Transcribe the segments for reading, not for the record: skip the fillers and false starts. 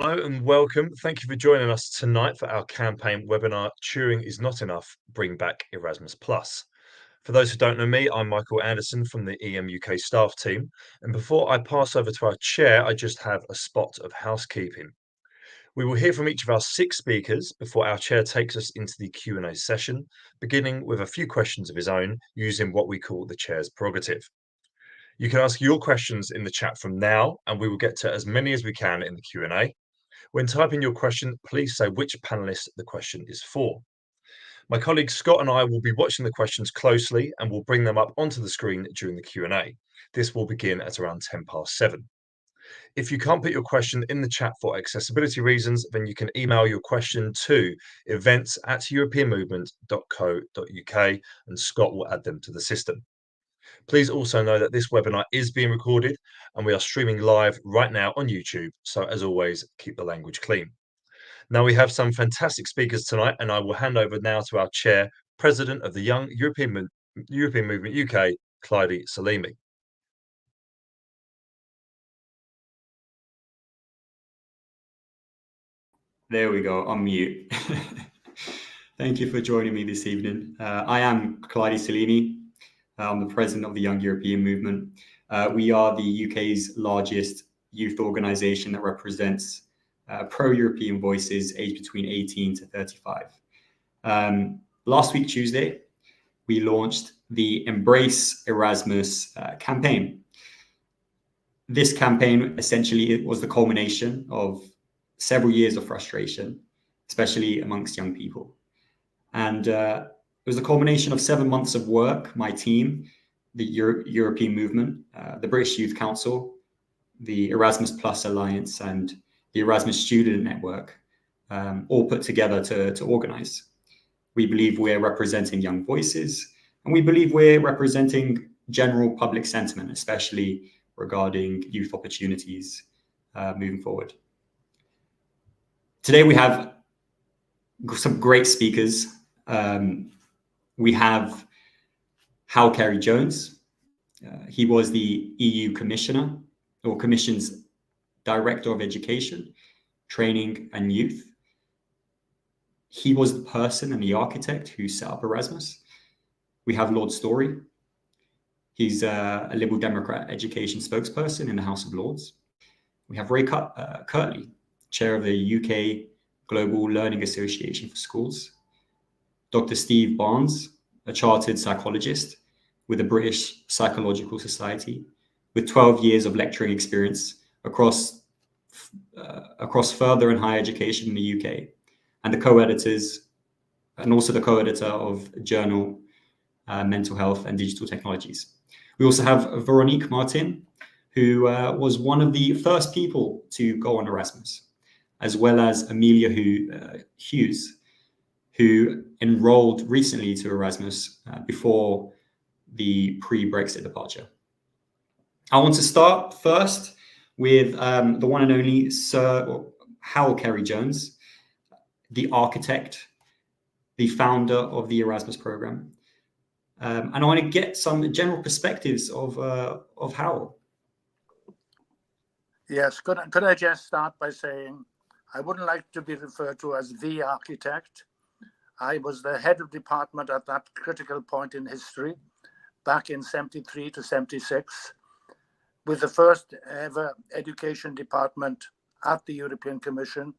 Hello and welcome. Thank you for joining us tonight for our campaign webinar, Turing is Not Enough, Bring Back Erasmus Plus. For those who don't know me, I'm Michael Anderson from the EM UK staff team. And before I pass over to our chair, I just have a spot of housekeeping. We will hear from each of our 6 speakers before our chair takes us into the Q&A session, beginning with a few questions of his own using what we call the chair's prerogative. You can ask your questions in the chat from now, and we will get to as many as we can in the Q&A. When typing your question, please say which panelist the question is for. My colleagues Scott and I will be watching the questions closely and will bring them up onto the screen during the Q&A. This will begin at around 7:10. If you can't put your question in the chat for accessibility reasons, then you can email your question to events@europeanmovement.co.uk and Scott will add them to the system. Please also know that this webinar is being recorded and we are streaming live right now on YouTube. So as always, keep the language clean. Now we have some fantastic speakers tonight and I will hand over now to our chair, President of the Young European Movement UK, Klajdi Selimi. There we go, on mute. Thank you for joining me this evening. I am Klajdi Selimi. I'm the president of the Young European Movement. We are the UK's largest youth organisation that represents pro-European voices aged between 18 to 35. Last week, Tuesday, we launched the Embrace Erasmus campaign. This campaign, essentially, it was the culmination of several years of frustration, especially amongst young people. And it was a culmination of 7 months of work. My team, the European Movement, the British Youth Council, the Erasmus Plus Alliance, and the Erasmus Student Network, all put together to organise. We believe we're representing young voices, and we believe we're representing general public sentiment, especially regarding youth opportunities moving forward. Today we have some great speakers. We have Hal Carey-Jones. He was the EU Commissioner, or Commission's Director of Education, Training and Youth. He was the person and the architect who set up Erasmus. We have Lord Storey. He's a Liberal Democrat education spokesperson in the House of Lords. We have Ray Kirtley, Chair of the UK Global Learning Association for Schools. Dr. Steve Barnes, a chartered psychologist with the British Psychological Society, with 12 years of lecturing experience across further and higher education in the UK, and also the co-editor of journal Mental Health and Digital Technologies. We also have Véronique Martin, who was one of the first people to go on Erasmus, as well as Amelia Hughes, who enrolled recently to Erasmus before the pre-Brexit departure. I want to start first with the one and only Sir Hal Carey-Jones, the architect, the founder of the Erasmus program. And I want to get some general perspectives of Hal. Yes, could I just start by saying I wouldn't like to be referred to as the architect. I was the head of department at that critical point in history, back in 73 to 76, with the first ever education department at the European Commission.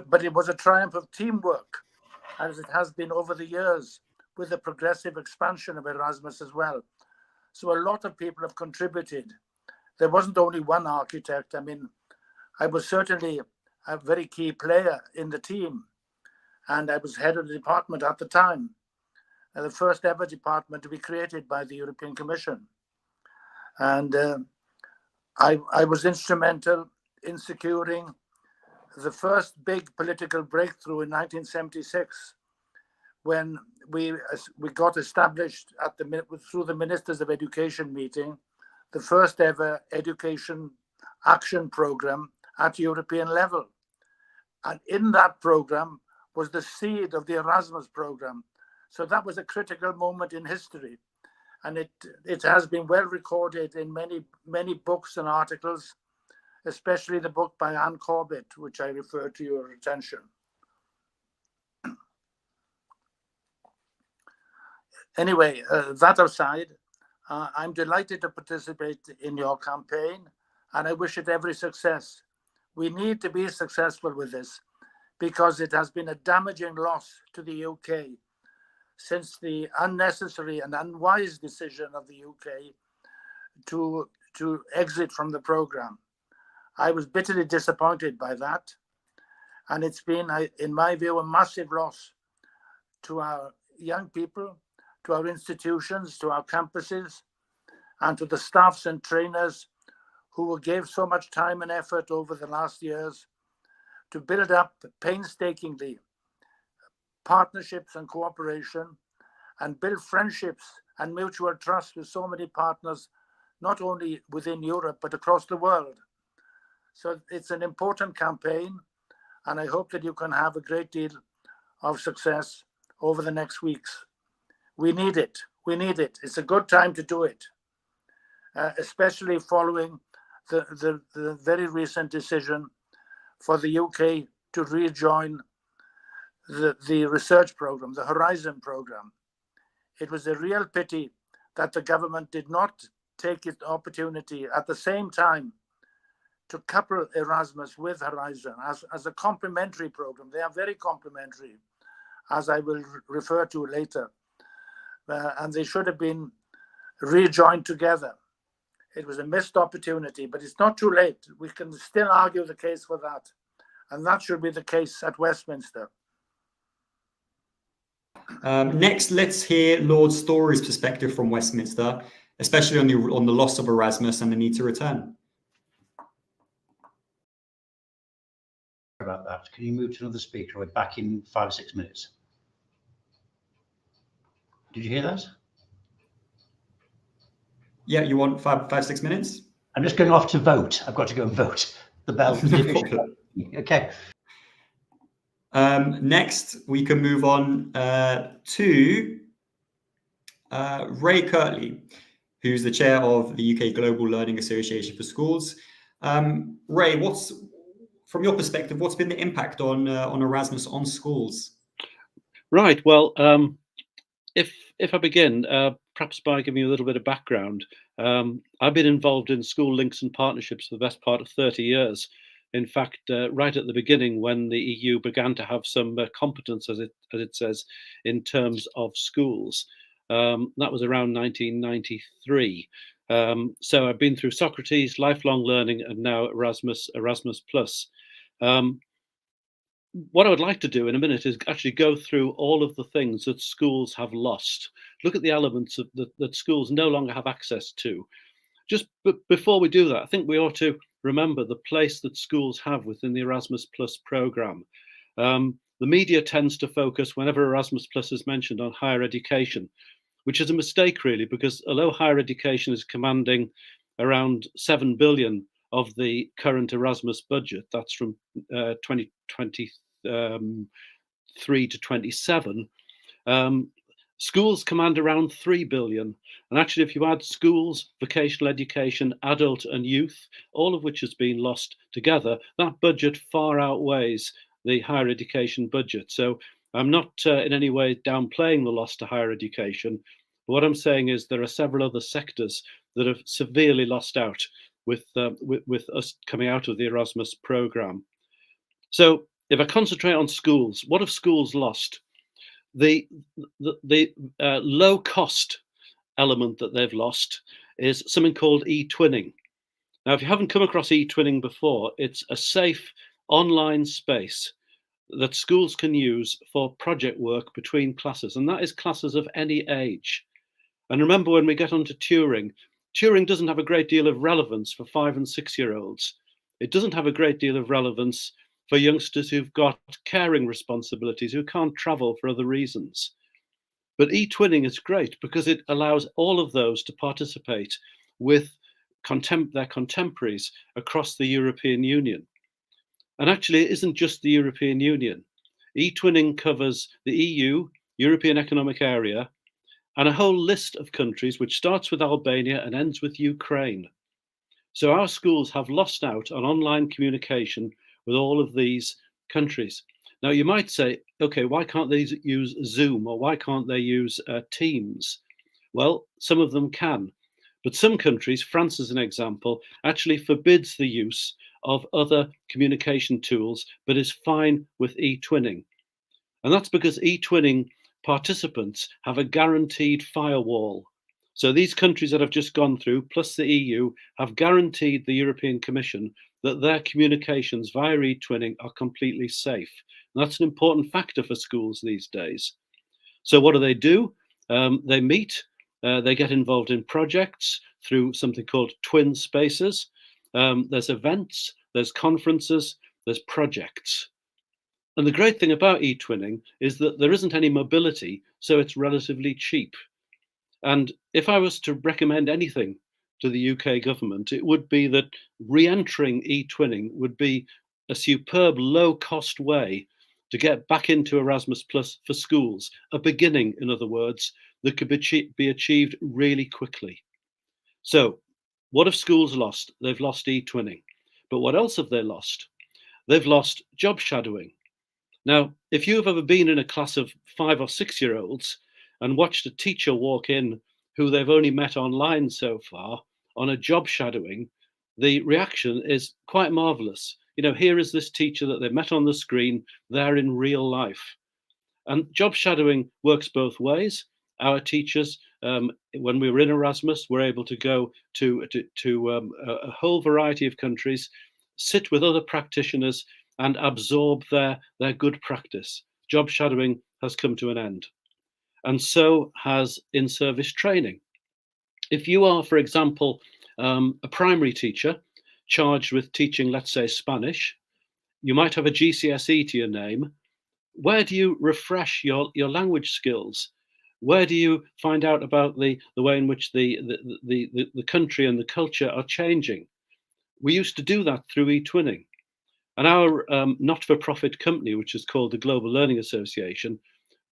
But it was a triumph of teamwork, as it has been over the years, with the progressive expansion of Erasmus as well. So a lot of people have contributed. There wasn't only one architect. I mean, I was certainly a very key player in the team, and I was head of the department at the time, the first ever department to be created by the European Commission. And I was instrumental in securing the first big political breakthrough in 1976, when we got established through the Ministers of Education meeting, the first ever education action program at European level. And in that program was the seed of the Erasmus program. So that was a critical moment in history. And it has been well recorded in many books and articles. especially the book by Anne Corbett, which I refer to your attention. Anyway, that aside, I'm delighted to participate in your campaign, and I wish it every success. We need to be successful with this because it has been a damaging loss to the UK since the unnecessary and unwise decision of the UK to exit from the programme. I was bitterly disappointed by that, and it's been, in my view, a massive loss to our young people, to our institutions, to our campuses, and to the staffs and trainers who gave so much time and effort over the last years to build up painstakingly partnerships and cooperation and build friendships and mutual trust with so many partners, not only within Europe, but across the world. So it's an important campaign, and I hope that you can have a great deal of success over the next weeks. We need it. We need it. It's a good time to do it, especially following the very recent decision for the UK to rejoin the research programme, the Horizon programme. It was a real pity that the government did not take its opportunity at the same time to couple Erasmus with Horizon as a complementary programme. They are very complementary, as I will refer to later. And they should have been rejoined together. It was a missed opportunity, but it's not too late. We can still argue the case for that. And that should be the case at Westminster. Next, let's hear Lord Storey's perspective from Westminster, especially on the loss of Erasmus and the need to return. About that. Can you move to another speaker? We're back in 5 or 6 minutes. Did you hear that? Yeah, you want 5-6 minutes? I'm just going off to vote. I've got to go and vote. The bell. Okay. Next, we can move on to Ray Kirtley, who's the chair of the UK Global Learning Association for Schools. Ray, from your perspective, what's been the impact on Erasmus on schools? Right. Well, if I begin, perhaps by giving you a little bit of background, I've been involved in school links and partnerships for the best part of 30 years. In fact, right at the beginning, when the EU began to have some competence, as it says, in terms of schools, that was around 1993. So I've been through Socrates, lifelong learning, and now Erasmus Plus. What I would like to do in a minute is actually go through all of the things that schools have lost. Look at the elements that schools no longer have access to. Just before we do that, I think we ought to remember the place that schools have within the Erasmus Plus programme. The media tends to focus, whenever Erasmus Plus is mentioned, on higher education, which is a mistake really, because although higher education is commanding around 7 billion of the current Erasmus budget, that's from 2023 to 27, schools command around 3 billion. And actually, if you add schools, vocational education, adult and youth, all of which has been lost together, that budget far outweighs the higher education budget. So I'm not in any way downplaying the loss to higher education. But what I'm saying is there are several other sectors that have severely lost out with us coming out of the Erasmus programme. So if I concentrate on schools, what have schools lost? The low cost element that they've lost is something called e-twinning. Now, if you haven't come across e-twinning before, it's a safe online space that schools can use for project work between classes, and that is classes of any age. And remember, when we get onto Turing, Turing doesn't have a great deal of relevance for 5 and 6 year olds. It doesn't have a great deal of relevance for youngsters who've got caring responsibilities, who can't travel for other reasons. But e-twinning is great because it allows all of those to participate with their contemporaries across the European Union. And actually, it isn't just the European Union. E-twinning covers the EU, European Economic Area, and a whole list of countries, which starts with Albania and ends with Ukraine. So our schools have lost out on online communication with all of these countries. Now, you might say, okay, why can't they use Zoom, or why can't they use Teams? Well, some of them can. But some countries, France as an example, actually forbids the use of other communication tools, but is fine with e-twinning. And that's because e-twinning participants have a guaranteed firewall. So these countries that have just gone through, plus the EU, have guaranteed the European Commission that their communications via e-twinning are completely safe. And that's an important factor for schools these days. So what do? They meet, they get involved in projects through something called twin spaces. There's events, there's conferences, there's projects. And the great thing about e-twinning is that there isn't any mobility, so it's relatively cheap. And if I was to recommend anything to the UK government, it would be that re-entering e-twinning would be a superb low-cost way to get back into Erasmus Plus for schools, a beginning, in other words, that could be achieved really quickly. So what have schools lost? They've lost e-twinning. But what else have they lost? They've lost job shadowing. Now, if you've ever been in a class of 5 or 6-year-olds and watched a teacher walk in who they've only met online so far on a job shadowing, the reaction is quite marvelous. You know, here is this teacher that they met on the screen, there in real life. And job shadowing works both ways. Our teachers, when we were in Erasmus, were able to go to a whole variety of countries, sit with other practitioners and absorb their good practice. Job shadowing has come to an end. And so has in-service training. If you are, for example, a primary teacher charged with teaching, let's say, Spanish, you might have a GCSE to your name. Where do you refresh your language skills? Where do you find out about the way in which the country and the culture are changing? We used to do that through e-twinning. And our not-for-profit company, which is called the Global Learning Association,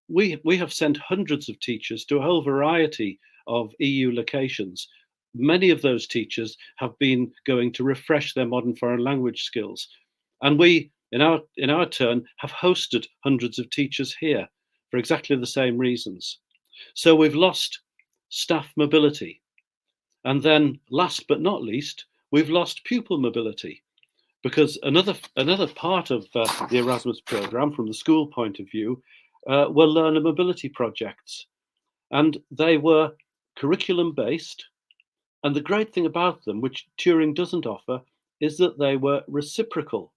we have sent hundreds of teachers to a whole variety of EU locations. Many of those teachers have been going to refresh their modern foreign language skills. And we, in our turn, have hosted hundreds of teachers here for exactly the same reasons. So we've lost staff mobility. And then last but not least, we've lost pupil mobility. Because another part of the Erasmus programme, from the school point of view, were learner mobility projects. And they were curriculum-based. And the great thing about them, which Turing doesn't offer, is that they were reciprocal.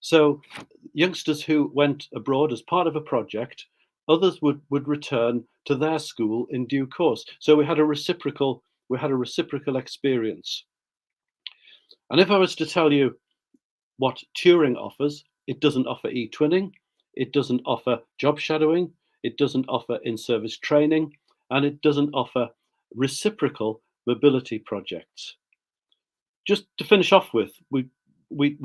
So youngsters who went abroad as part of a project, others would return to their school in due course. So we had a reciprocal experience. And if I was to tell you what Turing offers, it doesn't offer e-twinning, it doesn't offer job shadowing, it doesn't offer in-service training, and it doesn't offer reciprocal mobility projects. Just to finish off with, we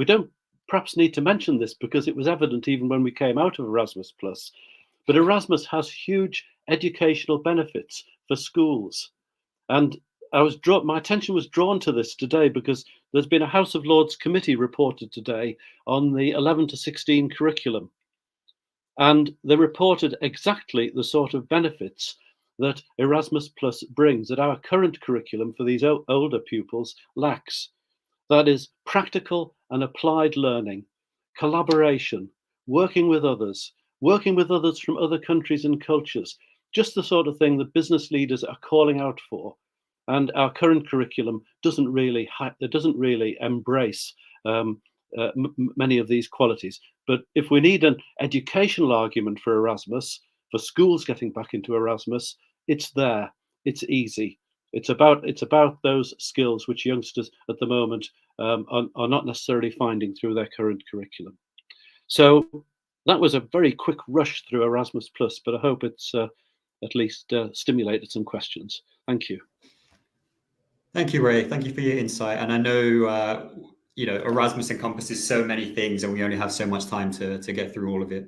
don't perhaps need to mention this because it was evident even when we came out of Erasmus Plus, but Erasmus has huge educational benefits for schools. And my attention was drawn to this today because there's been a House of Lords committee reported today on the 11 to 16 curriculum. And they reported exactly the sort of benefits that Erasmus Plus brings that our current curriculum for these older pupils lacks. That is practical and applied learning, collaboration, working with others from other countries and cultures, just the sort of thing that business leaders are calling out for. And our current curriculum doesn't really embrace many of these qualities. But if we need an educational argument for Erasmus, for schools getting back into Erasmus, it's there. It's easy. It's about those skills which youngsters at the moment are not necessarily finding through their current curriculum. So that was a very quick rush through Erasmus Plus, but I hope it's at least stimulated some questions. Thank you. Thank you, Ray. Thank you for your insight. And I know, Erasmus encompasses so many things and we only have so much time to get through all of it.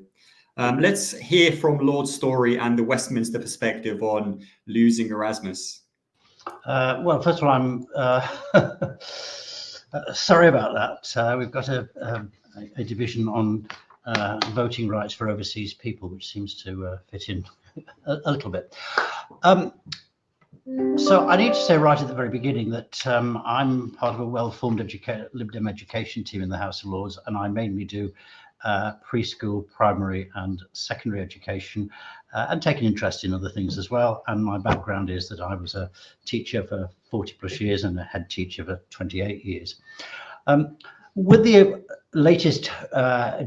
Let's hear from Lord Storey and the Westminster perspective on losing Erasmus. Well, first of all, Sorry about that. We've got a division on voting rights for overseas people, which seems to fit in a little bit. So I need to say right at the very beginning that I'm part of a well-formed Lib Dem education team in the House of Lords, and I mainly do preschool, primary and secondary education, and take an interest in other things as well. And my background is that I was a teacher for 40 plus years and a head teacher for 28 years. With the latest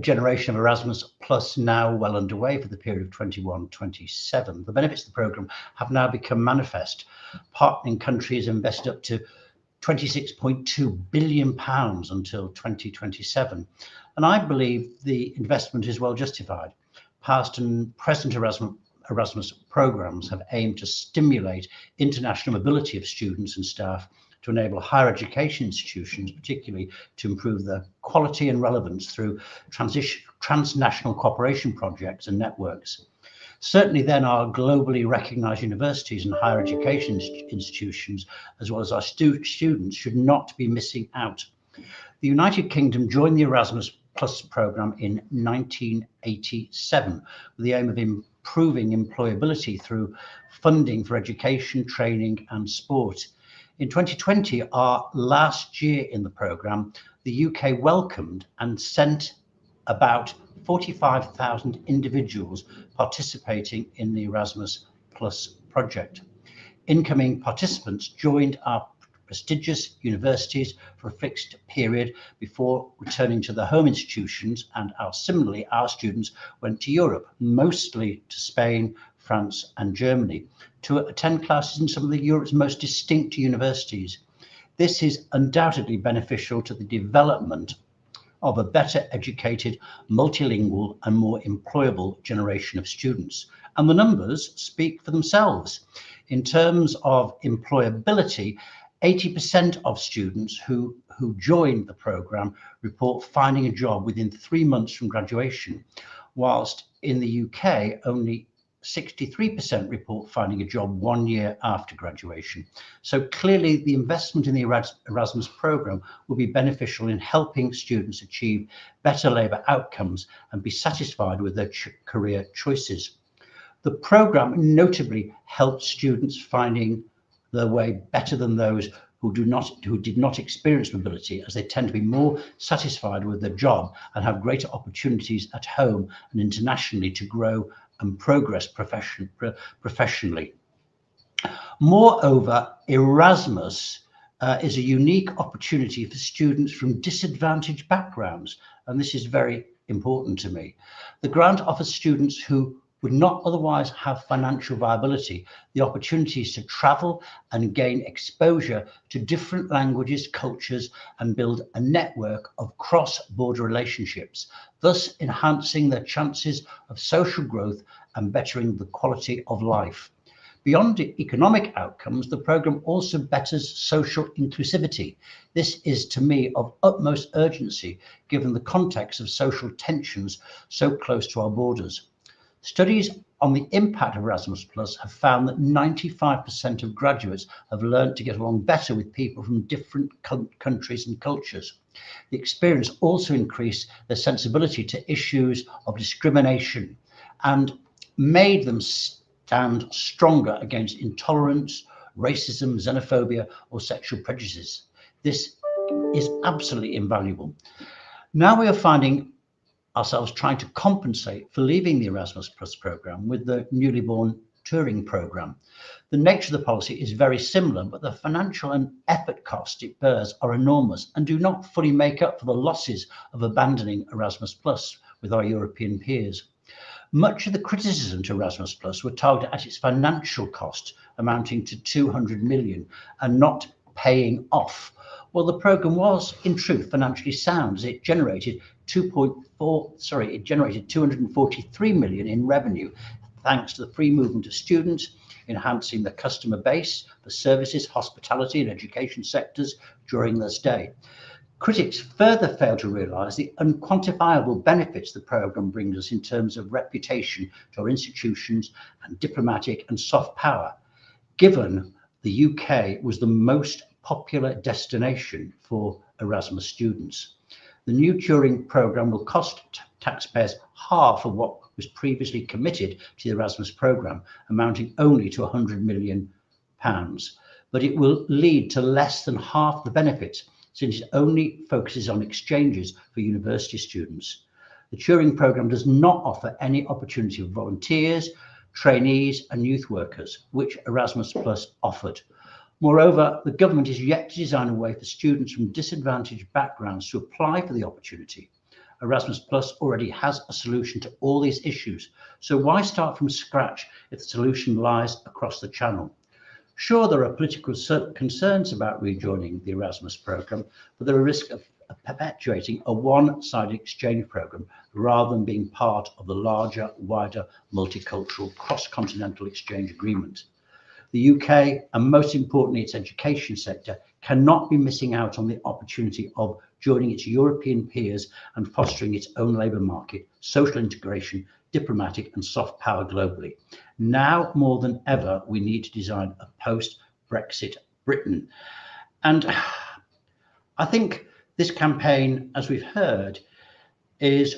generation of Erasmus Plus now well underway for the period of 21-27, the benefits of the programme have now become manifest. Partnering countries invested up to £26.2 billion until 2027. And I believe the investment is well justified. Past and present Erasmus programmes have aimed to stimulate international mobility of students and staff, to enable higher education institutions, particularly to improve their quality and relevance through transnational cooperation projects and networks. Certainly then our globally recognised universities and higher education institutions, as well as our students, should not be missing out. The United Kingdom joined the Erasmus Plus programme in 1987 with the aim of improving employability through funding for education, training and sport. In 2020, our last year in the programme, the UK welcomed and sent about 45,000 individuals participating in the Erasmus Plus project. Incoming participants joined our prestigious universities for a fixed period before returning to their home institutions, and similarly our students went to Europe, mostly to Spain, France and Germany, to attend classes in some of Europe's most distinct universities. This is undoubtedly beneficial to the development of a better educated, multilingual and more employable generation of students. And the numbers speak for themselves. In terms of employability, 80% of students who joined the programme report finding a job within 3 months from graduation, whilst in the UK only 63% report finding a job 1 year after graduation. So clearly the investment in the Erasmus programme will be beneficial in helping students achieve better labour outcomes and be satisfied with their career choices. The programme notably helps students finding their way better than those who did not experience mobility, as they tend to be more satisfied with their job and have greater opportunities at home and internationally to grow and progress professionally. Moreover, Erasmus is a unique opportunity for students from disadvantaged backgrounds, and this is very important to me. The grant offers students who would not otherwise have financial viability the opportunities to travel and gain exposure to different languages, cultures, and build a network of cross-border relationships, thus enhancing their chances of social growth and bettering the quality of life. Beyond economic outcomes, the programme also betters social inclusivity. This is, to me, of utmost urgency, given the context of social tensions so close to our borders. Studies on the impact of Erasmus Plus have found that 95% of graduates have learned to get along better with people from different countries and cultures. The experience also increased their sensibility to issues of discrimination and made them stand stronger against intolerance, racism, xenophobia, or sexual prejudices. This is absolutely invaluable. Now we are finding ourselves trying to compensate for leaving the Erasmus Plus programme with the newly born Turing programme. The nature of the policy is very similar, but the financial and effort costs it bears are enormous and do not fully make up for the losses of abandoning Erasmus Plus with our European peers. Much of the criticism to Erasmus Plus were targeted at its financial cost, amounting to 200 million, and not paying off. Well, the programme was, in truth, financially sound, as it generated 243 million in revenue, thanks to the free movement of students, enhancing the customer base, the services, hospitality and education sectors during their stay. Critics further fail to realise the unquantifiable benefits the programme brings us in terms of reputation to our institutions and diplomatic and soft power, given the UK was the most popular destination for Erasmus students. The new Turing programme will cost taxpayers half of what was previously committed to the Erasmus programme, amounting only to £100 million. But it will lead to less than half the benefits, since it only focuses on exchanges for university students. The Turing programme does not offer any opportunity for volunteers, trainees and youth workers, which Erasmus Plus offered. Moreover, the government is yet to design a way for students from disadvantaged backgrounds to apply for the opportunity. Erasmus Plus already has a solution to all these issues, so why start from scratch if the solution lies across the channel? Sure, there are political concerns about rejoining the Erasmus programme, but there are risks of perpetuating a one-sided exchange programme rather than being part of the larger, wider, multicultural, cross-continental exchange agreement. The UK, and most importantly its education sector, cannot be missing out on the opportunity of joining its European peers and fostering its own labour market, social integration, diplomatic and soft power globally. Now more than ever, we need to design a post-Brexit Britain. And I think this campaign, as we've heard, is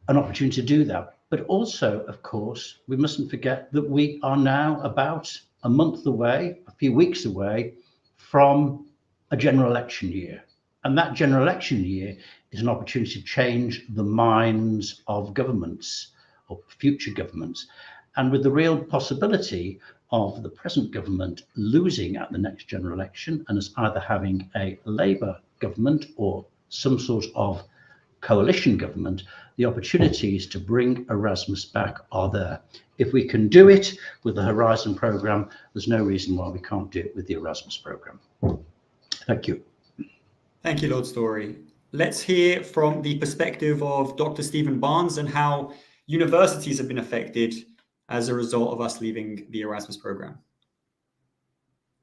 an opportunity to do that. But also, of course, we mustn't forget that we are now about a month away, a few weeks away from a general election year. And that general election year is an opportunity to change the minds of governments or future governments. And with the real possibility of the present government losing at the next general election and as either having a Labour government or some sort of coalition government, the opportunities to bring Erasmus back are there. If we can do it with the Horizon programme, there's no reason why we can't do it with the Erasmus programme. Thank you. Thank you, Lord Storey. Let's hear from the perspective of Dr. Stephen Barnes and how universities have been affected as a result of us leaving the Erasmus programme.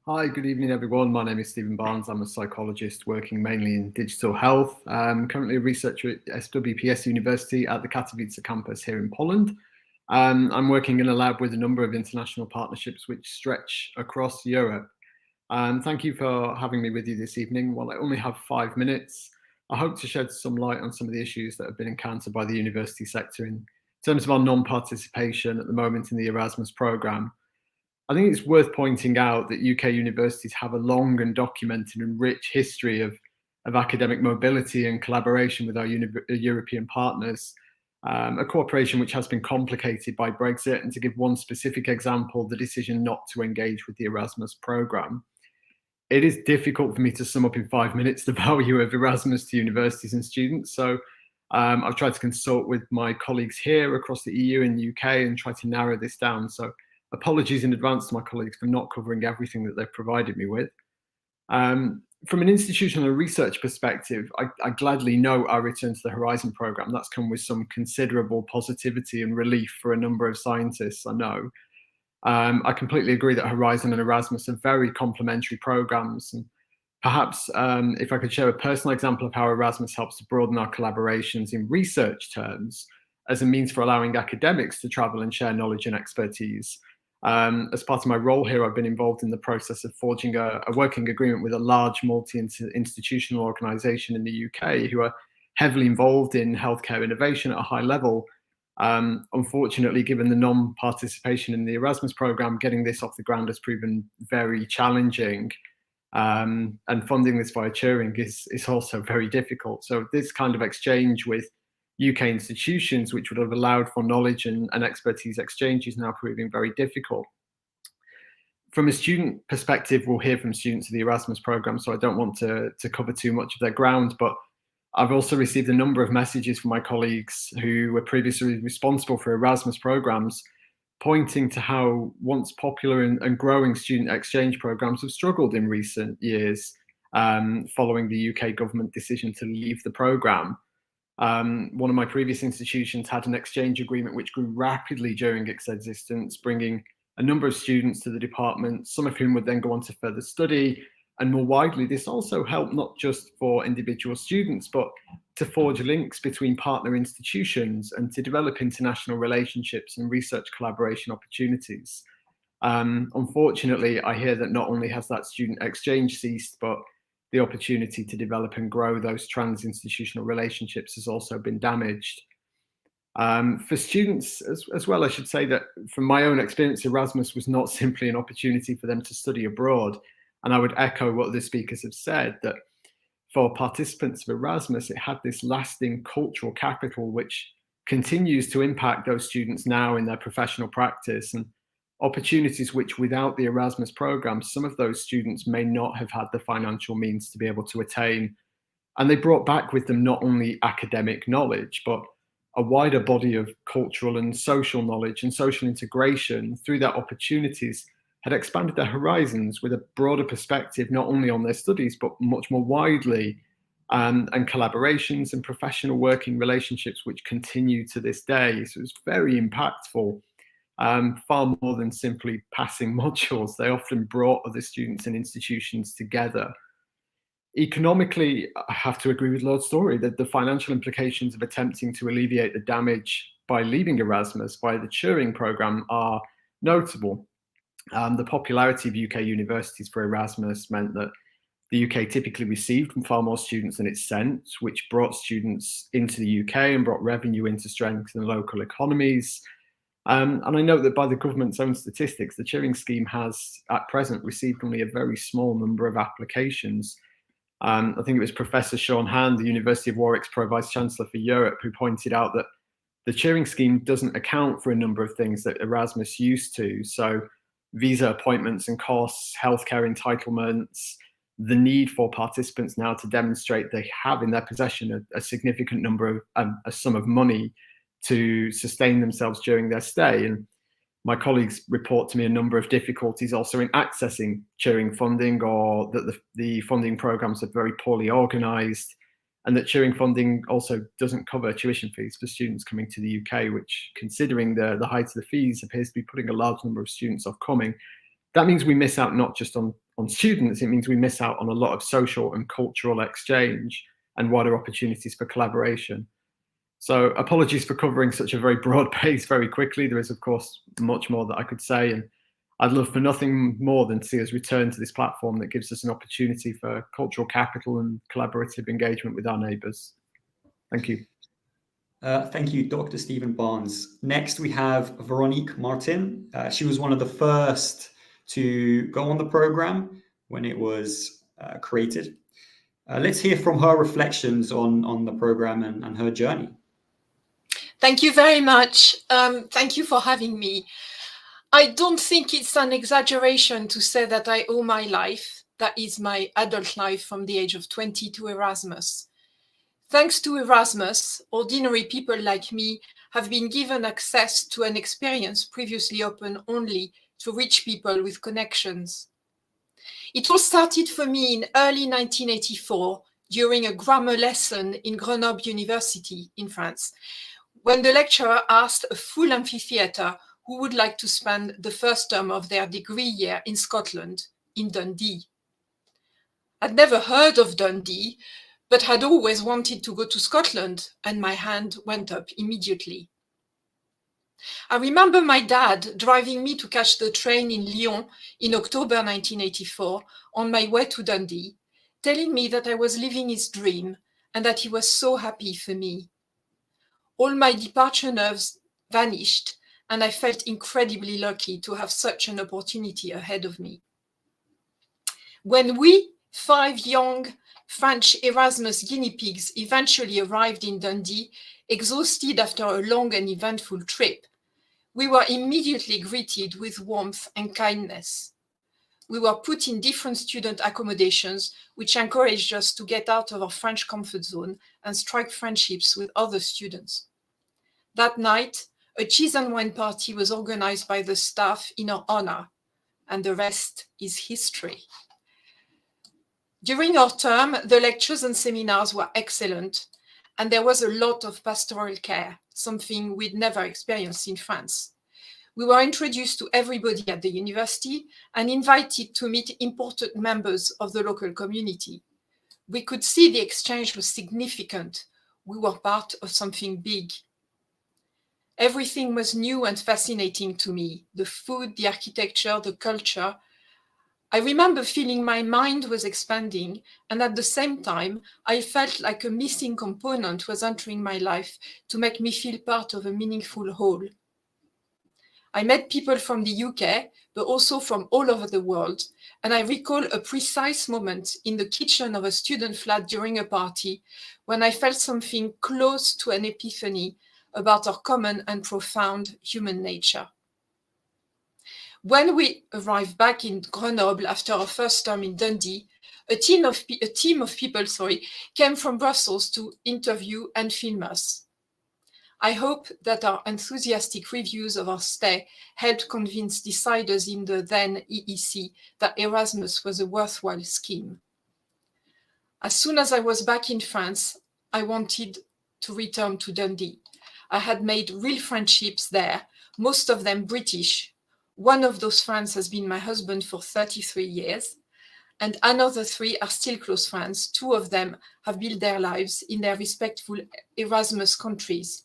Hi, good evening, everyone. My name is Stephen Barnes. I'm a psychologist working mainly in digital health. I'm currently a researcher at SWPS University at the Katowice campus here in Poland. I'm working in a lab with a number of international partnerships which stretch across Europe. Thank you for having me with you this evening. While I only have 5 minutes, I hope to shed some light on some of the issues that have been encountered by the university sector in terms of our non-participation at the moment in the Erasmus programme. I think it's worth pointing out that UK universities have a long and documented and rich history of academic mobility and collaboration with our European partners, a cooperation which has been complicated by Brexit. And to give one specific example, the decision not to engage with the Erasmus programme. It is difficult for me to sum up in 5 minutes the value of Erasmus to universities and students. So I've tried to consult with my colleagues here across the EU and the UK and try to narrow this down. So apologies in advance to my colleagues for not covering everything that they've provided me with. From an institutional and research perspective, I gladly note our return to the Horizon programme. That's come with some considerable positivity and relief for a number of scientists, I know. I completely agree that Horizon and Erasmus are very complementary programmes. And perhaps if I could share a personal example of how Erasmus helps to broaden our collaborations in research terms as a means for allowing academics to travel and share knowledge and expertise. As part of my role here, I've been involved in the process of forging a working agreement with a large multi-institutional organisation in the UK who are heavily involved in healthcare innovation at a high level. Unfortunately, given the non-participation in the Erasmus programme, getting this off the ground has proven very challenging. And funding this via Turing is also very difficult. So this kind of exchange with UK institutions, which would have allowed for knowledge and expertise exchange, is now proving very difficult. From a student perspective, we'll hear from students of the Erasmus programme, so I don't want to cover too much of their ground, but I've also received a number of messages from my colleagues who were previously responsible for Erasmus programmes, pointing to how once popular and growing student exchange programmes have struggled in recent years following the UK government decision to leave the programme. One of my previous institutions had an exchange agreement which grew rapidly during its existence, bringing a number of students to the department, some of whom would then go on to further study. And more widely, this also helped not just for individual students, but to forge links between partner institutions and to develop international relationships and research collaboration opportunities. Unfortunately, I hear that not only has that student exchange ceased, but the opportunity to develop and grow those trans-institutional relationships has also been damaged. For students as well, I should say that from my own experience, Erasmus was not simply an opportunity for them to study abroad. And I would echo what the speakers have said, that for participants of Erasmus, it had this lasting cultural capital, which continues to impact those students now in their professional practice, and opportunities which without the Erasmus program, some of those students may not have had the financial means to be able to attain. And they brought back with them not only academic knowledge, but a wider body of cultural and social knowledge and social integration. Through that opportunities had expanded their horizons with a broader perspective, not only on their studies, but much more widely, and collaborations and professional working relationships, which continue to this day. So it's very impactful, far more than simply passing modules. They often brought other students and institutions together. Economically, I have to agree with Lord Storey that the financial implications of attempting to alleviate the damage by leaving Erasmus by the Turing programme are notable. The popularity of UK universities for Erasmus meant that the UK typically received far more students than it sent, which brought students into the UK and brought revenue in to strengthen local economies. And I know that by the government's own statistics, the Turing scheme has at present received only a very small number of applications. I think it was Professor Sean Hand, the University of Warwick's Pro Vice Chancellor for Europe, who pointed out that the Turing scheme doesn't account for a number of things that Erasmus used to. So visa appointments and costs, healthcare entitlements, the need for participants now to demonstrate they have in their possession a significant number of a sum of money to sustain themselves during their stay. And my colleagues report to me a number of difficulties also in accessing Turing funding, or that the funding programs are very poorly organised, and that Turing funding also doesn't cover tuition fees for students coming to the UK, which, considering the height of the fees, appears to be putting a large number of students off coming. That means we miss out not just on students, it means we miss out on a lot of social and cultural exchange and wider opportunities for collaboration. So apologies for covering such a very broad base very quickly. There is, of course, much more that I could say, and I'd love for nothing more than to see us return to this platform that gives us an opportunity for cultural capital and collaborative engagement with our neighbours. Thank you. Thank you, Dr. Stephen Barnes. Next, we have Véronique Martin. She was one of the first to go on the programme when it was created. Let's hear from her reflections on the programme and her journey. Thank you very much. Thank you for having me. I don't think it's an exaggeration to say that I owe my life, that is my adult life from the age of 20, to Erasmus. Thanks to Erasmus, ordinary people like me have been given access to an experience previously open only to rich people with connections. It all started for me in early 1984 during a grammar lesson in Grenoble University in France, when the lecturer asked a full amphitheatre who would like to spend the first term of their degree year in Scotland, in Dundee. I'd never heard of Dundee, but had always wanted to go to Scotland, and my hand went up immediately. I remember my dad driving me to catch the train in Lyon in October 1984 on my way to Dundee, telling me that I was living his dream and that he was so happy for me. All my departure nerves vanished, and I felt incredibly lucky to have such an opportunity ahead of me. When we, 5 young French Erasmus guinea pigs, eventually arrived in Dundee, exhausted after a long and eventful trip, we were immediately greeted with warmth and kindness. We were put in different student accommodations, which encouraged us to get out of our French comfort zone and strike friendships with other students. That night, a cheese and wine party was organized by the staff in our honor, and the rest is history. During our term, the lectures and seminars were excellent, and there was a lot of pastoral care, something we'd never experienced in France. We were introduced to everybody at the university and invited to meet important members of the local community. We could see the exchange was significant. We were part of something big. Everything was new and fascinating to me. The food, the architecture, the culture. I remember feeling my mind was expanding, and at the same time, I felt like a missing component was entering my life to make me feel part of a meaningful whole. I met people from the UK, but also from all over the world, and I recall a precise moment in the kitchen of a student flat during a party when I felt something close to an epiphany about our common and profound human nature. When we arrived back in Grenoble after our first term in Dundee, a team of people came from Brussels to interview and film us. I hope that our enthusiastic reviews of our stay helped convince deciders in the then EEC that Erasmus was a worthwhile scheme. As soon as I was back in France, I wanted to return to Dundee. I had made real friendships there, most of them British. One of those friends has been my husband for 33 years, and another 3 are still close friends. 2 of them have built their lives in their respectful Erasmus countries.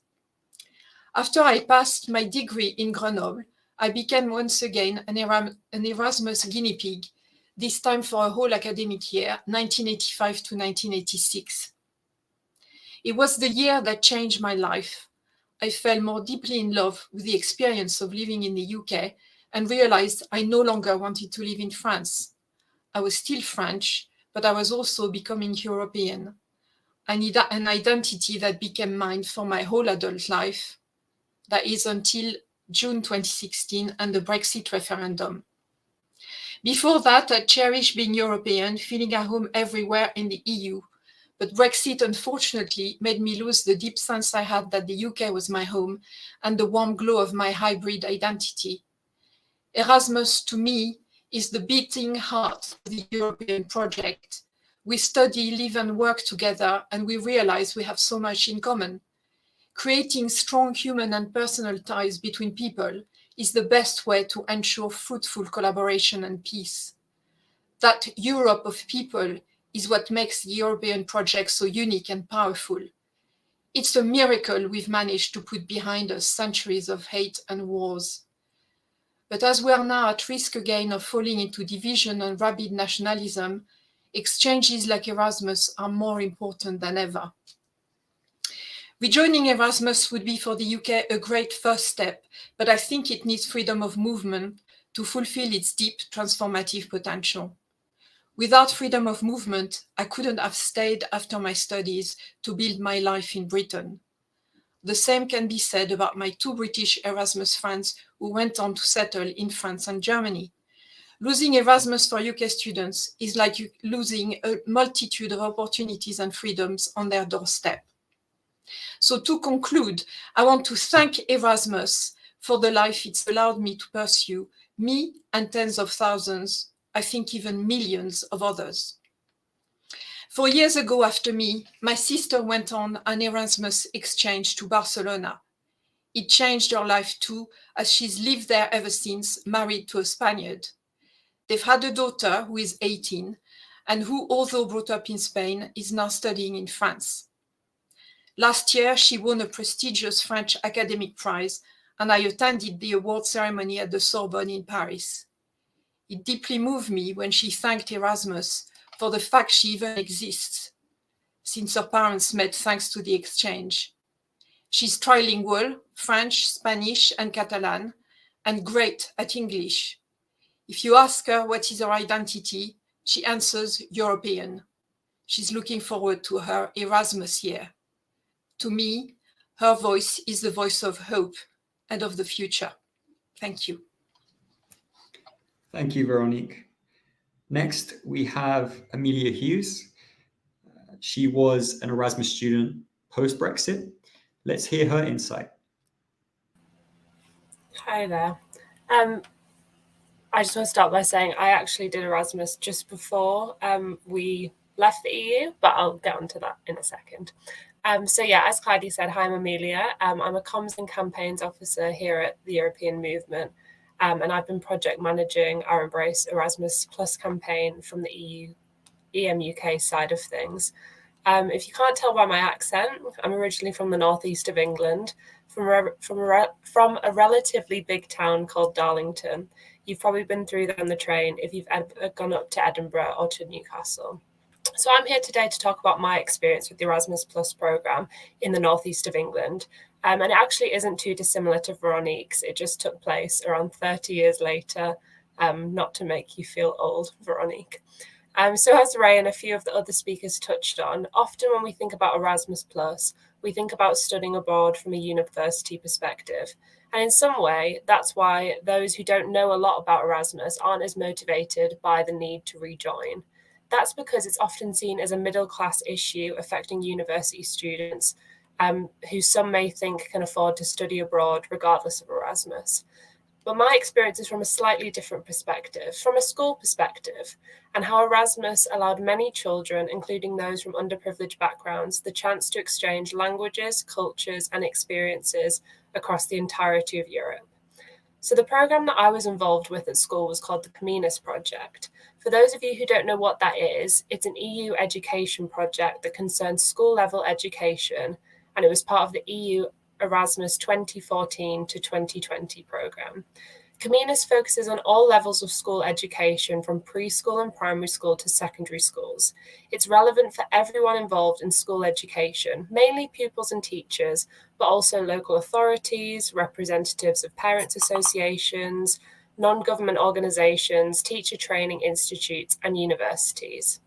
After I passed my degree in Grenoble, I became once again an Erasmus guinea pig, this time for a whole academic year, 1985 to 1986. It was the year that changed my life. I fell more deeply in love with the experience of living in the UK and realized I no longer wanted to live in France. I was still French, but I was also becoming European. I need an identity that became mine for my whole adult life. That is until June 2016 and the Brexit referendum. Before that, I cherished being European, feeling at home everywhere in the EU. But Brexit, unfortunately, made me lose the deep sense I had that the UK was my home and the warm glow of my hybrid identity. Erasmus, to me, is the beating heart of the European project. We study, live and work together, and we realize we have so much in common. Creating strong human and personal ties between people is the best way to ensure fruitful collaboration and peace. That Europe of people is what makes the European project so unique and powerful. It's a miracle we've managed to put behind us centuries of hate and wars. But as we are now at risk again of falling into division and rabid nationalism, exchanges like Erasmus are more important than ever. Rejoining Erasmus would be for the UK a great first step, but I think it needs freedom of movement to fulfill its deep transformative potential. Without freedom of movement, I couldn't have stayed after my studies to build my life in Britain. The same can be said about my 2 British Erasmus friends who went on to settle in France and Germany. Losing Erasmus for UK students is like losing a multitude of opportunities and freedoms on their doorstep. So to conclude, I want to thank Erasmus for the life it's allowed me to pursue, me and tens of thousands, I think even millions of others. 4 years ago after me, my sister went on an Erasmus exchange to Barcelona. It changed her life too, as she's lived there ever since, married to a Spaniard. They've had a daughter who is 18 and who, although brought up in Spain, is now studying in France. Last year, she won a prestigious French academic prize, and I attended the award ceremony at the Sorbonne in Paris. It deeply moved me when she thanked Erasmus for the fact she even exists, since her parents met thanks to the exchange. She's trilingual, French, Spanish, and Catalan, and great at English. If you ask her what is her identity, she answers European. She's looking forward to her Erasmus year. To me, her voice is the voice of hope and of the future. Thank you. Thank you, Veronique. Next, we have Amelia Hughes. She was an Erasmus student post-Brexit. Let's hear her insight. Hi there. I just want to start by saying I actually did Erasmus just before we left the EU, but I'll get onto that in a second. So yeah, as Klajdi said, hi, I'm Amelia. I'm a comms and campaigns officer here at the European Movement, and I've been project managing our Embrace Erasmus Plus campaign from the EM UK side of things. If you can't tell by my accent, I'm originally from the northeast of England, from a relatively big town called Darlington. You've probably been through them on the train if you've ever gone up to Edinburgh or to Newcastle. So I'm here today to talk about my experience with the Erasmus Plus programme in the northeast of England. And it actually isn't too dissimilar to Veronique's. It just took place around 30 years later, not to make you feel old, Veronique. So as Ray and a few of the other speakers touched on, often when we think about Erasmus Plus, we think about studying abroad from a university perspective. And in some way, that's why those who don't know a lot about Erasmus aren't as motivated by the need to rejoin. That's because it's often seen as a middle-class issue affecting university students who some may think can afford to study abroad regardless of Erasmus. But my experience is from a slightly different perspective, from a school perspective, and how Erasmus allowed many children, including those from underprivileged backgrounds, the chance to exchange languages, cultures, and experiences across the entirety of Europe. So the programme that I was involved with at school was called the Communis Project. For those of you who don't know what that is, it's an EU education project that concerns school-level education, and it was part of the EU Erasmus 2014 to 2020 programme. Communis focuses on all levels of school education from preschool and primary school to secondary schools. It's relevant for everyone involved in school education, mainly pupils and teachers, but also local authorities, representatives of parents' associations, non-government organisations, teacher training institutes, and universities.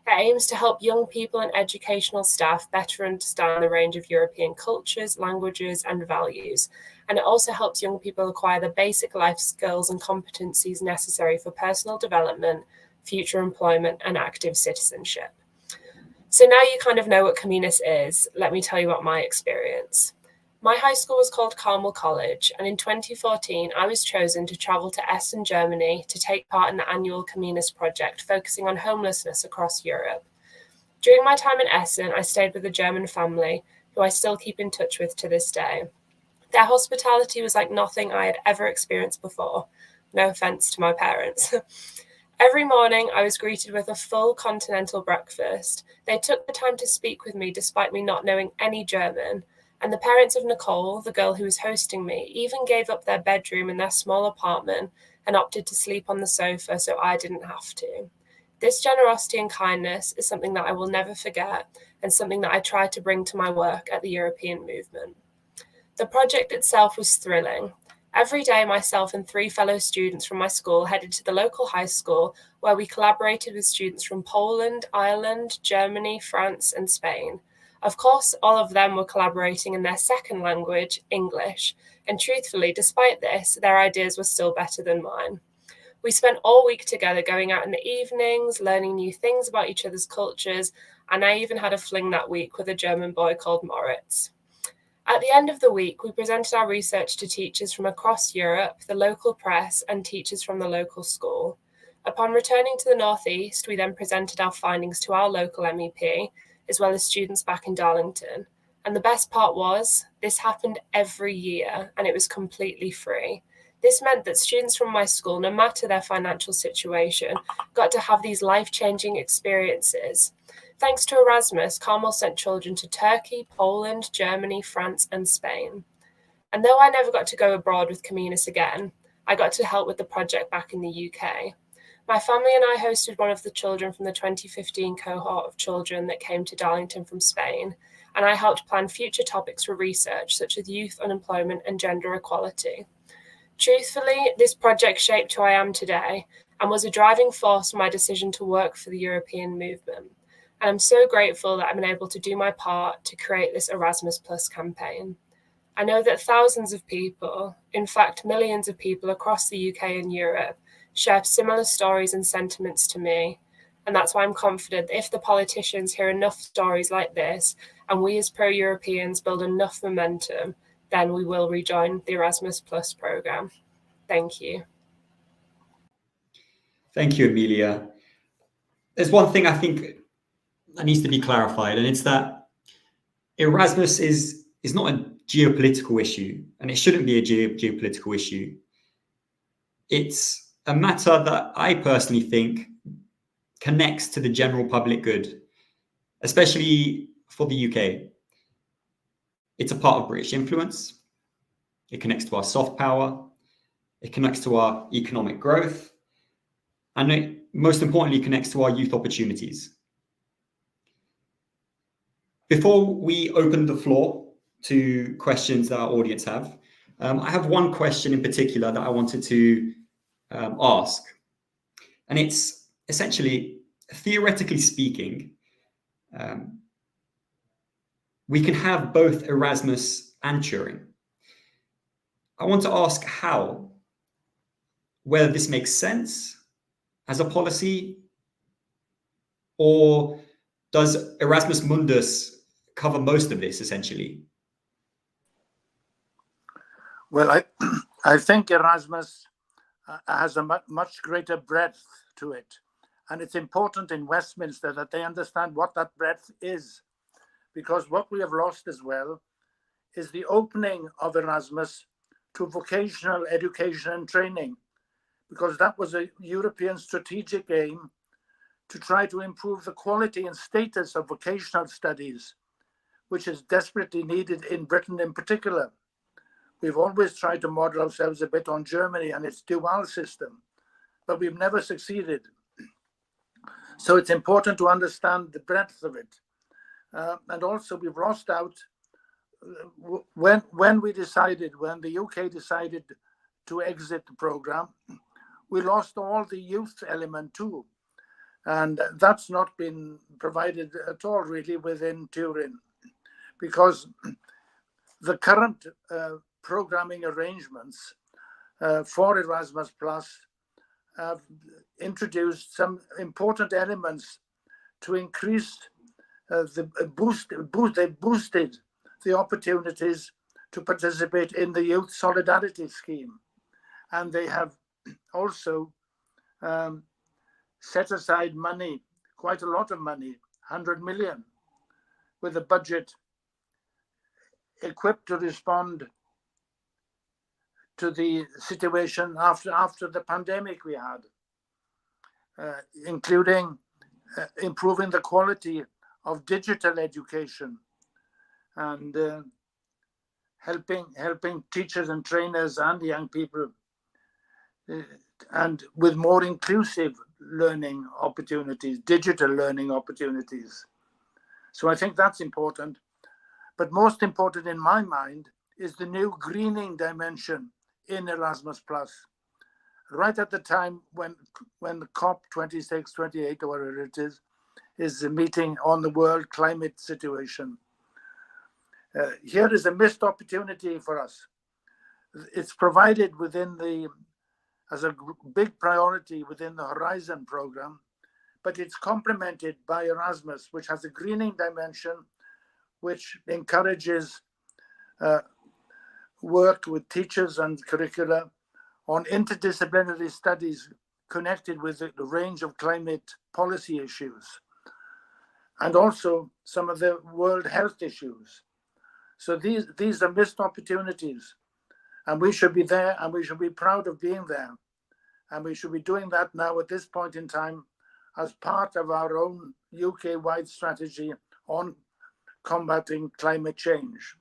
It aims to help young people and educational staff better understand the range of European cultures, languages, and values. And it also helps young people acquire the basic life skills and competencies necessary for personal development, future employment, and active citizenship. So now you kind of know what Communis is. Let me tell you about my experience. My high school was called Carmel College, and in 2014, I was chosen to travel to Essen, Germany, to take part in the annual Communis project, focusing on homelessness across Europe. During my time in Essen, I stayed with a German family, who I still keep in touch with to this day. Their hospitality was like nothing I had ever experienced before. No offense to my parents. Every morning, I was greeted with a full continental breakfast. They took the time to speak with me despite me not knowing any German. And the parents of Nicole, the girl who was hosting me, even gave up their bedroom in their small apartment and opted to sleep on the sofa so I didn't have to. This generosity and kindness is something that I will never forget and something that I try to bring to my work at the European movement. The project itself was thrilling. Every day, myself and 3 fellow students from my school headed to the local high school where we collaborated with students from Poland, Ireland, Germany, France, and Spain. Of course, all of them were collaborating in their second language, English, and truthfully, despite this, their ideas were still better than mine. We spent all week together going out in the evenings, learning new things about each other's cultures, and I even had a fling that week with a German boy called Moritz. At the end of the week, we presented our research to teachers from across Europe, the local press, and teachers from the local school. Upon returning to the Northeast, we then presented our findings to our local MEP, as well as students back in Darlington. And the best part was, this happened every year, and it was completely free. This meant that students from my school, no matter their financial situation, got to have these life-changing experiences. Thanks to Erasmus, Carmel sent children to Turkey, Poland, Germany, France, and Spain. And though I never got to go abroad with Communis again, I got to help with the project back in the UK. My family and I hosted one of the children from the 2015 cohort of children that came to Darlington from Spain, and I helped plan future topics for research, such as youth unemployment and gender equality. Truthfully, this project shaped who I am today and was a driving force for my decision to work for the European movement. And I'm so grateful that I've been able to do my part to create this Erasmus Plus campaign. I know that thousands of people, in fact, millions of people across the UK and Europe, share similar stories and sentiments to me. And that's why I'm confident that if the politicians hear enough stories like this, and we as pro-Europeans build enough momentum, then we will rejoin the Erasmus Plus programme. Thank you. Thank you, Amelia. There's one thing I think that needs to be clarified, and it's that Erasmus is not a geopolitical issue, and it shouldn't be a geopolitical issue. It's a matter that I personally think connects to the general public good, especially for the UK. It's a part of British influence. It connects to our soft power. it connects to our economic growth, and it most importantly connects to our youth opportunities. Before we open the floor to questions that our audience have, I have one question in particular that I wanted to ask. And it's essentially, theoretically speaking, we can have both Erasmus and Turing. I want to ask how, whether this makes sense as a policy, or does Erasmus Mundus cover most of this essentially? Well, I think Erasmus has a much greater breadth to it. And it's important in Westminster that they understand what that breadth is. Because what we have lost as well is the opening of Erasmus to vocational education and training, because that was a European strategic aim to try to improve the quality and status of vocational studies, which is desperately needed in Britain in particular. We've always tried to model ourselves a bit on Germany and its dual system, but we've never succeeded. So it's important to understand the breadth of it. And also we've lost out when the UK decided to exit the program, we lost all the youth element too. And that's not been provided at all really within Turing, because the current programming arrangements for Erasmus Plus have introduced some important elements to increase they boosted the opportunities to participate in the youth solidarity scheme. And they have also set aside money, quite a lot of money, 100 million, with a budget equipped to respond to the situation after the pandemic we had, including improving the quality of digital education and helping teachers and trainers and young people and with more inclusive learning opportunities, digital learning opportunities. So I think that's important. But most important in my mind is the new greening dimension in Erasmus Plus. Right at the time when the COP26, 28 or whatever it is a meeting on the world climate situation. Here is a missed opportunity for us. It's provided as a big priority within the Horizon program, but it's complemented by Erasmus, which has a greening dimension, which encourages work with teachers and curricula on interdisciplinary studies connected with the range of climate policy issues, and also some of the world health issues. So these are missed opportunities, and we should be there, and we should be proud of being there. And we should be doing that now at this point in time as part of our own UK-wide strategy on combating climate change.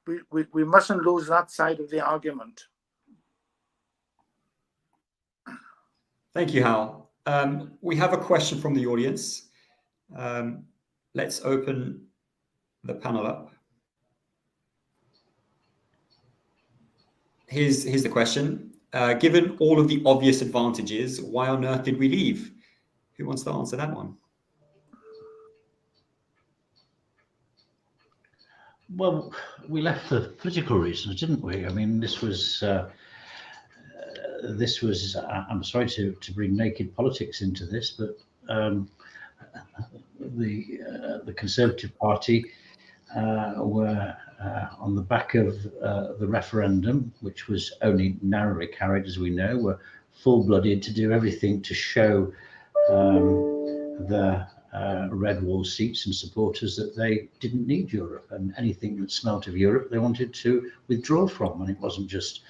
We mustn't lose that side of the argument. Thank you, Hal. We have a question from the audience. Let's open the panel up. Here's the question. Given all of the obvious advantages, why on earth did we leave? Who wants to answer that one? Well, we left for political reasons, didn't we? I mean, this was. I'm sorry to bring naked politics into this, but the Conservative Party were on the back of the referendum, which was only narrowly carried, as we know, were full-blooded to do everything to show the red wall seats and supporters that they didn't need Europe, and anything that smelt of Europe they wanted to withdraw from. And it wasn't just,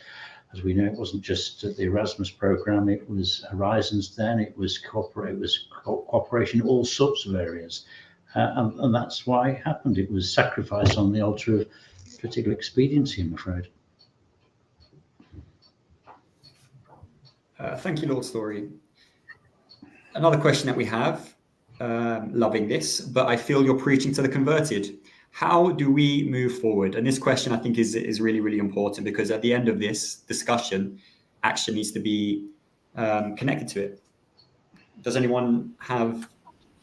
as we know, it wasn't just the Erasmus program, it was Horizons then, it was cooperation in all sorts of areas. And that's why it happened. It was sacrifice on the altar of political expediency, I'm afraid. Thank you, Lord Storey. Another question that we have, loving this, but I feel you're preaching to the converted. How do we move forward? And this question, I think, is really, really important, because at the end of this discussion, action needs to be connected to it. Does anyone have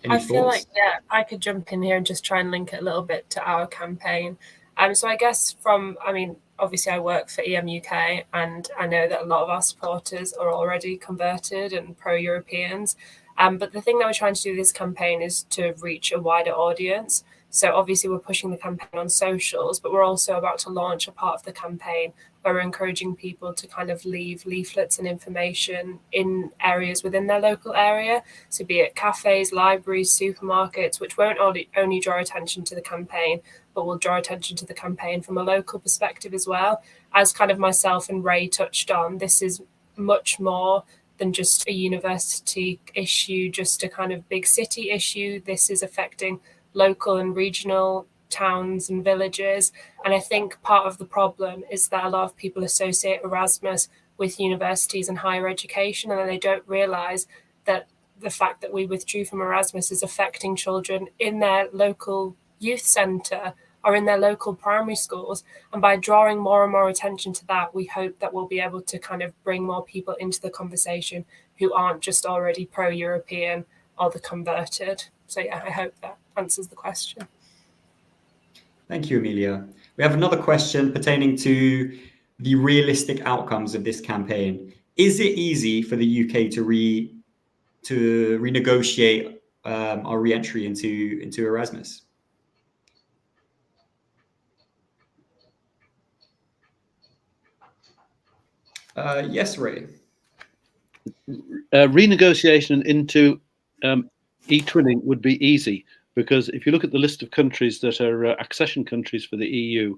any thoughts? I feel like, yeah, I could jump in here and just try and link it a little bit to our campaign. So I guess obviously I work for EM UK, and I know that a lot of our supporters are already converted and pro-Europeans. But the thing that we're trying to do with this campaign is to reach a wider audience. So obviously we're pushing the campaign on socials, but we're also about to launch a part of the campaign where we're encouraging people to kind of leave leaflets and information in areas within their local area. So be it cafes, libraries, supermarkets, which won't only draw attention to the campaign, but will draw attention to the campaign from a local perspective as well. As kind of myself and Ray touched on, this is much more than just a university issue, just a kind of big city issue. This is affecting local and regional towns and villages. And I think part of the problem is that a lot of people associate Erasmus with universities and higher education, and they don't realise that the fact that we withdrew from Erasmus is affecting children in their local youth centre or in their local primary schools. And by drawing more and more attention to that, we hope that we'll be able to kind of bring more people into the conversation who aren't just already pro-European or the converted. So yeah, I hope that answers the question. Thank you, Amelia. We have another question pertaining to the realistic outcomes of this campaign. Is it easy for the UK to renegotiate our re-entry into Erasmus? Yes, Ray. Renegotiation into e-twinning would be easy, because if you look at the list of countries that are accession countries for the EU,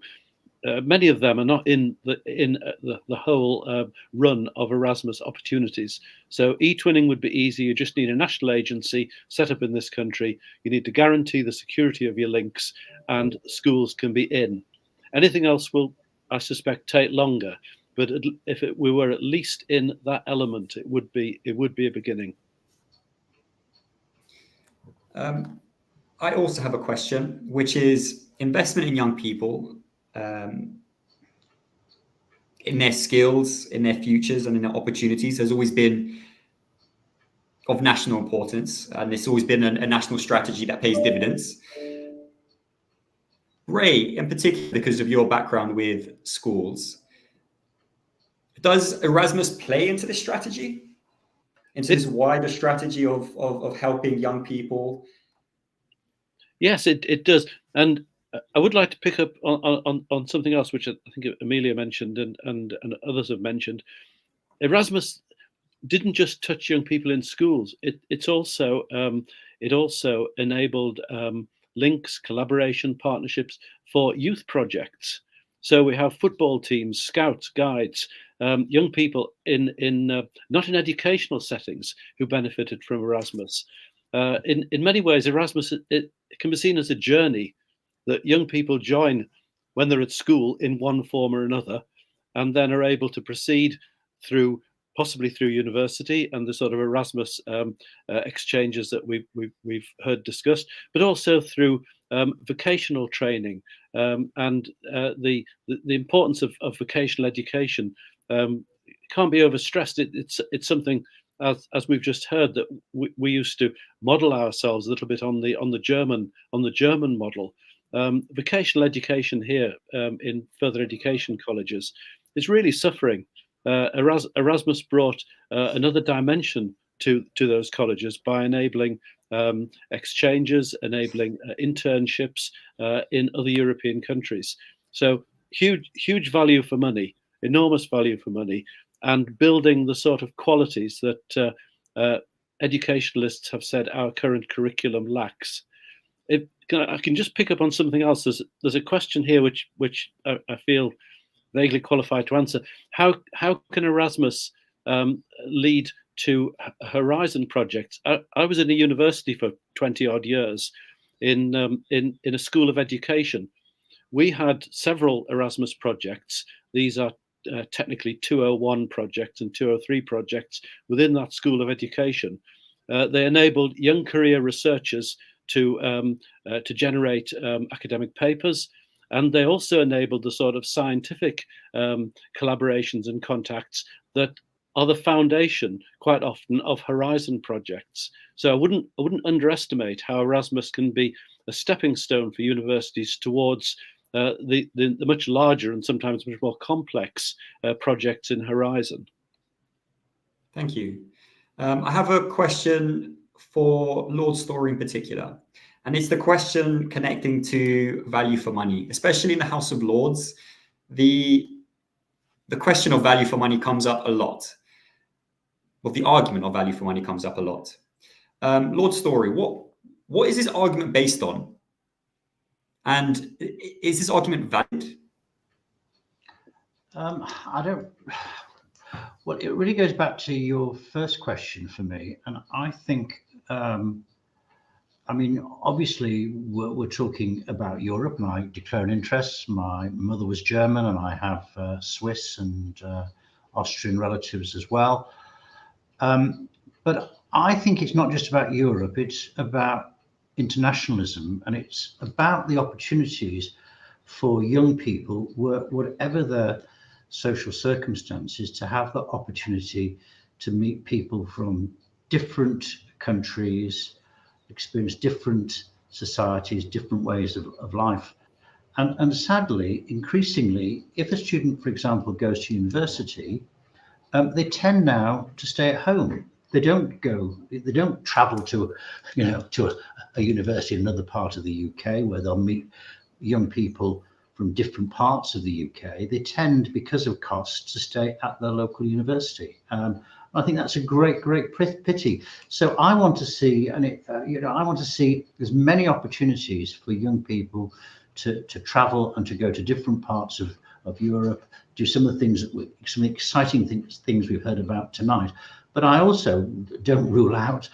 many of them are not in the whole run of Erasmus opportunities. So e-twinning would be easy. You just need a national agency set up in this country. You need to guarantee the security of your links, and schools can be in. Anything else will, I suspect, take longer. But if we were at least in that element, it would be a beginning. I also have a question, which is investment in young people, in their skills, in their futures, and in their opportunities has always been of national importance, and it's always been a national strategy that pays dividends. Ray, in particular, because of your background with schools, does Erasmus play into this strategy, into this wider strategy of helping young people? Yes, it does. And I would like to pick up on something else, which I think Amelia mentioned and others have mentioned. Erasmus didn't just touch young people in schools. It also enabled links, collaboration, partnerships for youth projects. So we have football teams, scouts, guides, young people in not in educational settings who benefited from Erasmus. In many ways, Erasmus it can be seen as a journey that young people join when they're at school in one form or another, and then are able to proceed possibly through university and the sort of Erasmus exchanges that we've heard discussed, but also through vocational training, and the importance of vocational education can't be overstressed. It's something, as we've just heard, that we used to model ourselves a little bit on the German model. Vocational education here in further education colleges is really suffering. Erasmus brought another dimension to those colleges by enabling exchanges, enabling internships in other European countries. So huge value for money, enormous value for money, and building the sort of qualities that educationalists have said our current curriculum lacks. I can just pick up on something else. There's a question here which I feel vaguely qualified to answer. How can Erasmus lead to Horizon projects? I was in a university for 20 odd years in a school of education. We had several Erasmus projects. These are technically 201 projects and 203 projects within that School of Education. They enabled young career researchers to generate academic papers, and they also enabled the sort of scientific collaborations and contacts that are the foundation quite often of Horizon projects. So I wouldn't underestimate how Erasmus can be a stepping stone for universities towards the much larger and sometimes much more complex projects in Horizon. Thank you. I have a question for Lord Storey in particular, and it's the question connecting to value for money, especially in the House of Lords. The question of value for money comes up a lot. Well, the argument of value for money comes up a lot. Lord Storey, what is this argument based on? And is this argument valid? Well, it really goes back to your first question for me. And I think, I mean, obviously, we're talking about Europe, and I declare an interest. My mother was German, and I have Swiss and Austrian relatives as well. But I think it's not just about Europe, it's about internationalism, and it's about the opportunities for young people, whatever their social circumstances, to have the opportunity to meet people from different countries, experience different societies, different ways of life. And sadly, increasingly, if a student, for example, goes to university, they tend now to stay at home. They don't travel to, to a university in another part of the UK where they'll meet young people from different parts of the UK. They tend, because of costs, to stay at their local university. I think that's a great pity. So I want to see, I want to see as many opportunities for young people to travel and to go to different parts of Europe, do some of the things some exciting things we've heard about tonight. But I also don't rule out,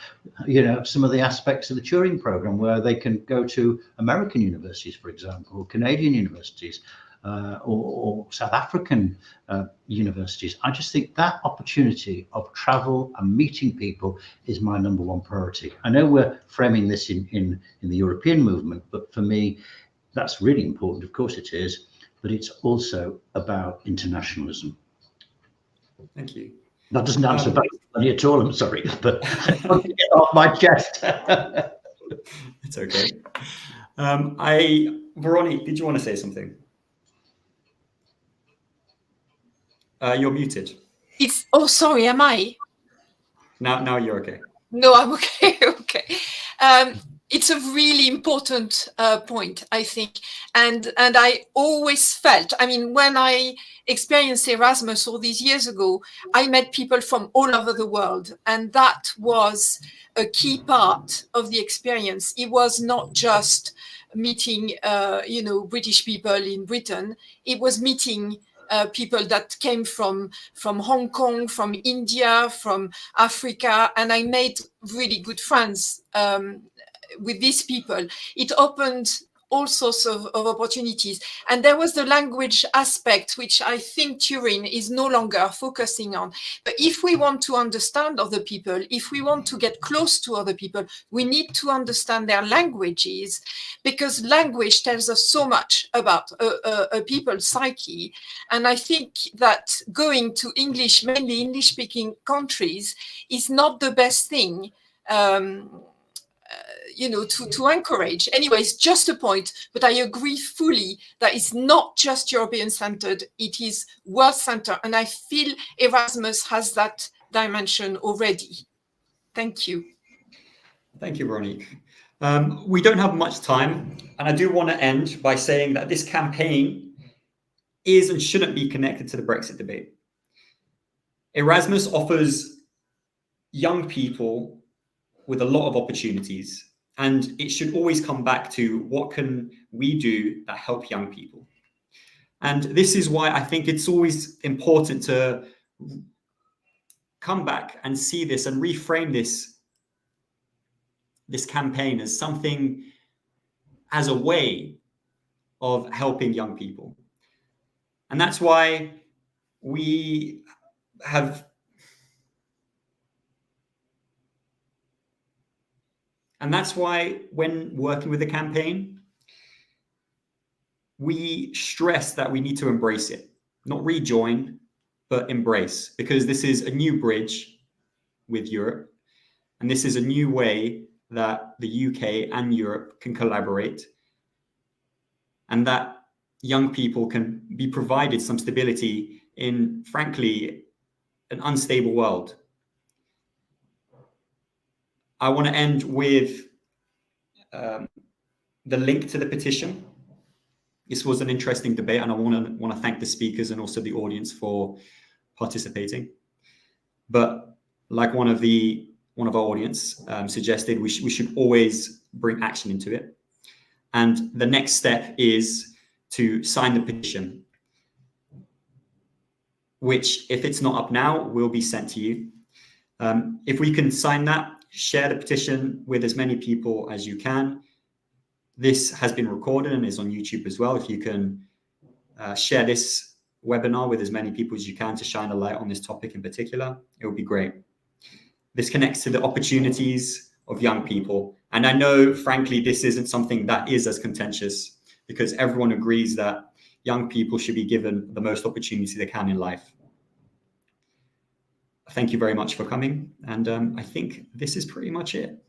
some of the aspects of the Turing program where they can go to American universities, for example, or Canadian universities, or South African universities. I just think that opportunity of travel and meeting people is my number one priority. I know we're framing this in the European movement, but for me, that's really important. Of course it is, but it's also about internationalism. Thank you. That doesn't answer money at all, I'm sorry, but I want to get off my chest. It's okay. Véronique, did you want to say something? You're muted. Oh, sorry, am I? Now you're okay. No, I'm okay. Okay. It's a really important point, I think. And I always felt, I mean, when I experienced Erasmus all these years ago, I met people from all over the world. And that was a key part of the experience. It was not just meeting, British people in Britain. It was meeting people that came from Hong Kong, from India, from Africa. And I made really good friends with these people. It opened all sorts of opportunities. And there was the language aspect, which I think Turing is no longer focusing on. But if we want to understand other people, if we want to get close to other people, we need to understand their languages, because language tells us so much about a people's psyche. And I think that going to mainly English-speaking countries is not the best thing to encourage. Anyways, just a point, but I agree fully that it's not just European-centered, it is world-centered, and I feel Erasmus has that dimension already. Thank you. Thank you, Véronique. We don't have much time, and I do want to end by saying that this campaign is and shouldn't be connected to the Brexit debate. Erasmus offers young people with a lot of opportunities, and it should always come back to what can we do that help young people. And this is why I think it's always important to come back and see this and reframe this campaign as something, as a way of helping young people. And that's why we have, and that's why when working with the campaign, we stress that we need to embrace it, not rejoin, but embrace, because this is a new bridge with Europe. And this is a new way that the UK and Europe can collaborate, and that young people can be provided some stability in, frankly, an unstable world. I want to end with the link to the petition. This was an interesting debate, and I want to thank the speakers and also the audience for participating. But like one of our audience suggested, we should always bring action into it. And the next step is to sign the petition, which, if it's not up now, will be sent to you. If we can sign that, share the petition with as many people as you can. This has been recorded and is on YouTube as well. If you can share this webinar with as many people as you can to shine a light on this topic in particular, it would be great. This connects to the opportunities of young people. And I know, frankly, this isn't something that is as contentious, because everyone agrees that young people should be given the most opportunity they can in life. Thank you very much for coming. And I think this is pretty much it.